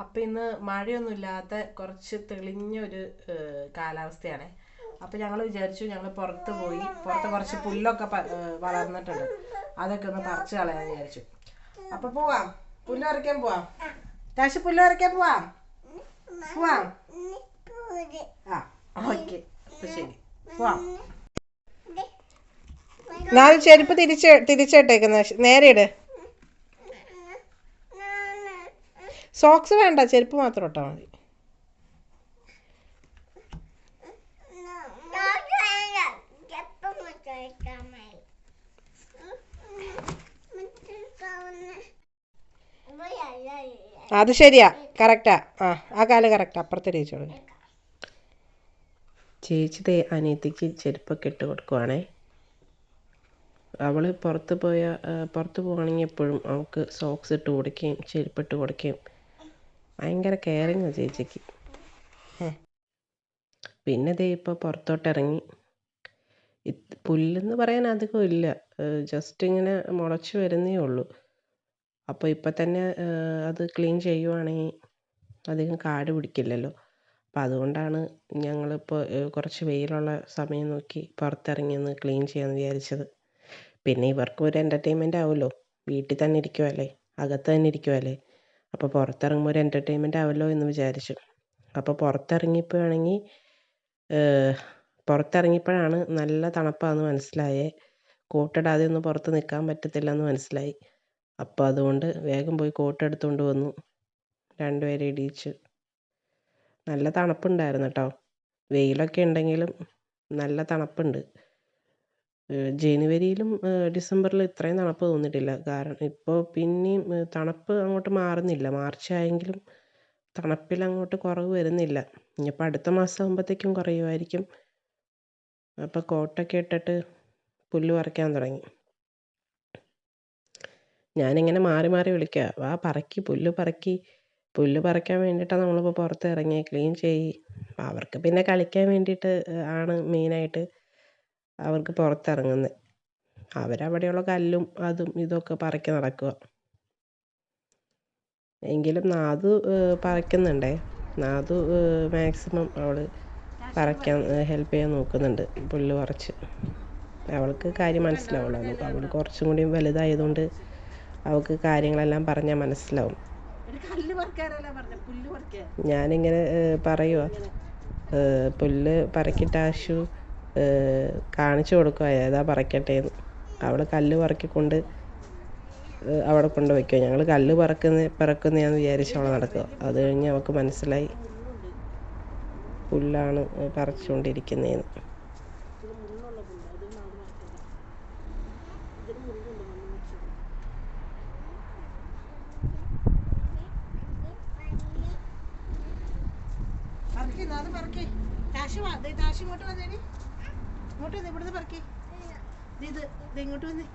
അപ്പം ഇന്ന് മഴയൊന്നുമില്ലാത്ത കുറച്ച് തെളിഞ്ഞൊരു കാലാവസ്ഥയാണ്. അപ്പം ഞങ്ങൾ വിചാരിച്ചു ഞങ്ങൾ പുറത്ത് പോയി, പുറത്ത് കുറച്ച് പുല്ലൊക്കെ വളർന്നിട്ടുണ്ട്, അതൊക്കെ ഒന്ന് പറിച്ച് കളയാന്ന് വിചാരിച്ചു. അപ്പം പോവാം, പുല്ല് പറിക്കാൻ പോവാം. ടാശി പുല്ല് പറിക്കാൻ പോവാം. പോവാം. ആ ഓക്കെ, അപ്പം ശരി, പോവാം. നാല് ചെരുപ്പ് തിരിച്ചിട്ടേക്കുന്ന നേരെ ഇട്. സോക്സ് വേണ്ട, ചെരുപ്പ് മാത്രം ഇട്ടാൽ മതി. അത് ശരിയാ, കറക്റ്റാ. ആ കാല് കറക്റ്റാ. അപ്പുറത്തെ ചേച്ചിയോട് ചേച്ചി അനിയത്തിക്ക് ചെരുപ്പൊക്കെ ഇട്ട് കൊടുക്കുവാണേ. അവൾ പുറത്ത് പോവുകയാണെങ്കിൽ എപ്പോഴും അവൾക്ക് സോക്സ് ഇട്ട് കൊടുക്കുകയും ചെരുപ്പിട്ട് കൊടുക്കുകയും ഭയങ്കര കെയറിങ്ങാണ് ചേച്ചിക്ക്. പിന്നെ ഇപ്പോൾ പുറത്തോട്ടിറങ്ങി. പുല്ലെന്ന് പറയാൻ അധികം ഇല്ല, ജസ്റ്റ് ഇങ്ങനെ മുളച്ച് വരുന്നേ ഉള്ളൂ. അപ്പോൾ ഇപ്പം തന്നെ അത് ക്ലീൻ ചെയ്യുവാണെങ്കിൽ അധികം കാട് പിടിക്കില്ലല്ലോ. അപ്പം അതുകൊണ്ടാണ് ഞങ്ങളിപ്പോൾ കുറച്ച് വെയിലുള്ള സമയം നോക്കി പുറത്തിറങ്ങി ഒന്ന് ക്ലീൻ ചെയ്യാമെന്ന് വിചാരിച്ചത്. പിന്നെ ഇവർക്കും ഒരു എൻ്റർടൈൻമെൻ്റ് ആവുമല്ലോ, വീട്ടിൽ തന്നെ ഇരിക്കുമല്ലേ, അകത്ത് തന്നെ ഇരിക്കുമല്ലേ. അപ്പോൾ പുറത്തിറങ്ങുമ്പോൾ ഒരു എൻ്റർടൈൻമെൻ്റ് ആവുമല്ലോ എന്ന് വിചാരിച്ചു. അപ്പോൾ പുറത്തിറങ്ങിയപ്പോഴാണ് നല്ല തണുപ്പാണെന്ന് മനസ്സിലായേ. കോട്ടിടാതെ ഒന്നും പുറത്ത് നിൽക്കാൻ പറ്റത്തില്ല എന്ന് മനസ്സിലായി. അപ്പോൾ അതുകൊണ്ട് വേഗം പോയി കോട്ട് എടുത്തുകൊണ്ട് വന്നു, രണ്ടുപേരെ ഇടിയിച്ച്. നല്ല തണുപ്പുണ്ടായിരുന്നു കേട്ടോ, വെയിലൊക്കെ ഉണ്ടെങ്കിലും നല്ല തണുപ്പുണ്ട്. ജനുവരിയിലും ഡിസംബറിലും ഇത്രയും തണുപ്പ് തോന്നിയിട്ടില്ല. കാരണം ഇപ്പോൾ പിന്നെയും തണുപ്പ് അങ്ങോട്ട് മാറുന്നില്ല. മാർച്ച് ആയെങ്കിലും തണുപ്പിൽ അങ്ങോട്ട് കുറവ് വരുന്നില്ല. ഇനിയിപ്പോൾ അടുത്ത മാസം ആകുമ്പോഴത്തേക്കും കുറയുമായിരിക്കും. അപ്പോൾ കോട്ടൊക്കെ ഇട്ടിട്ട് പുല്ല് പറിക്കാൻ തുടങ്ങി. ഞാനിങ്ങനെ മാറി മാറി വിളിക്കുക, വാ പറക്കി, പുല്ല് പറിക്കാൻ വേണ്ടിയിട്ടാണ് നമ്മളിപ്പോൾ പുറത്ത് ഇറങ്ങി ക്ലീൻ ചെയ്യ്. അവർക്ക് പിന്നെ കളിക്കാൻ വേണ്ടിയിട്ട് ആണ് മെയിനായിട്ട് അവർക്ക് പുറത്തിറങ്ങുന്നത്. അവരവിടെയുള്ള കല്ലും അതും ഇതൊക്കെ പറക്കി നടക്കുക. എങ്കിലും നാദു പറിക്കുന്നുണ്ടേ. നാദു മാക്സിമം അവൾ പറിക്കാൻ ഹെൽപ്പ് ചെയ്യാൻ നോക്കുന്നുണ്ട്, പുല്ല് പറിച്ച്. അവൾക്ക് കാര്യം മനസ്സിലാവുള്ളൂ. അവൾ കുറച്ചും കൂടി വലുതായതുകൊണ്ട് അവൾക്ക് കാര്യങ്ങളെല്ലാം പറഞ്ഞാൽ മനസ്സിലാവും. ഞാനിങ്ങനെ പറയുക, പുല്ല് പറിക്കിട്ടാശു കാണിച്ചു കൊടുക്കുക ഏതാ പറിക്കട്ടേന്ന്. അവൾ കല്ല് പറക്കിക്കൊണ്ട് അവിടെ കൊണ്ട് വയ്ക്കുക. ഞങ്ങൾ കല്ല് പിറക്കുന്നതാന്ന് വിചാരിച്ച് അവൾ നടക്കുക. അത് കഴിഞ്ഞ് അവൾക്ക് മനസ്സിലായി പുല്ലാണ് പറിച്ചുകൊണ്ടിരിക്കുന്നതെന്ന്. ഇവിടുന്ന് പറക്കി, ഇത് ഇങ്ങോട്ട് വന്നേ,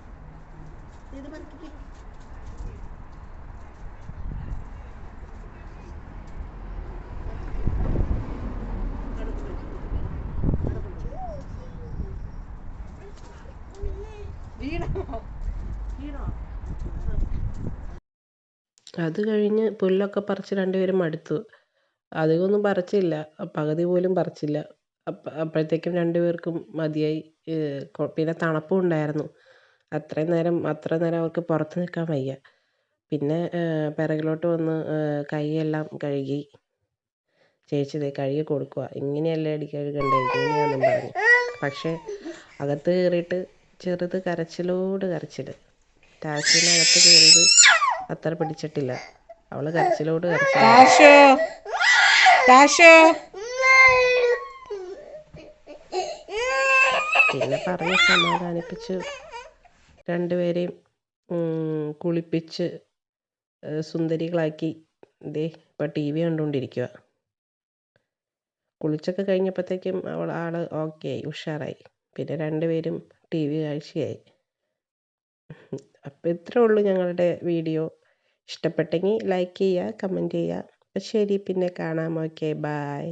ഇത് പറക്കി. അത് കഴിഞ്ഞ് പുല്ലൊക്കെ പറിച്ച് രണ്ടുപേരും മടുത്തു. അധികമൊന്നും പറിച്ചില്ല, പകുതി പോലും പറിച്ചില്ല. അപ്പോഴത്തേക്കും രണ്ടുപേർക്കും മതിയായി. പിന്നെ തണുപ്പും ഉണ്ടായിരുന്നു. അത്ര നേരം അവർക്ക് പുറത്ത് നിൽക്കാൻ വയ്യ. പിന്നെ പിറകിലോട്ട് വന്ന് കൈയെല്ലാം കഴുകി. ചേച്ചി കഴുകി കൊടുക്കുക, ഇങ്ങനെയല്ലേ അടി കഴുകണ്ടേ, ഇങ്ങനെയാണെന്നും പറഞ്ഞു. പക്ഷേ അകത്ത് കയറിയിട്ട് ചെറുത് കരച്ചിൽ. ടാച്ചിനകത്ത് കയറിയത് അത്ര പിടിച്ചിട്ടില്ല. അവൾ കരച്ചിലോട് പിന്നെ പറഞ്ഞ് സമാധാനിപ്പിച്ച് രണ്ടുപേരെയും കുളിപ്പിച്ച് സുന്ദരികളാക്കി. ഇപ്പോൾ TV കണ്ടുകൊണ്ടിരിക്കുക. കുളിച്ചൊക്കെ കഴിഞ്ഞപ്പോഴത്തേക്കും ആൾ ഓക്കെ ആയി, ഉഷാറായി. പിന്നെ രണ്ടുപേരും TV കാഴ്ചയായി. അപ്പോൾ ഇത്രേ ഉള്ളൂ ഞങ്ങളുടെ വീഡിയോ. ഇഷ്ടപ്പെട്ടെങ്കിൽ ലൈക്ക് ചെയ്യുക, കമൻറ്റ് ചെയ്യുക. അപ്പോൾ ശരി, പിന്നെ കാണാം. Okay, by.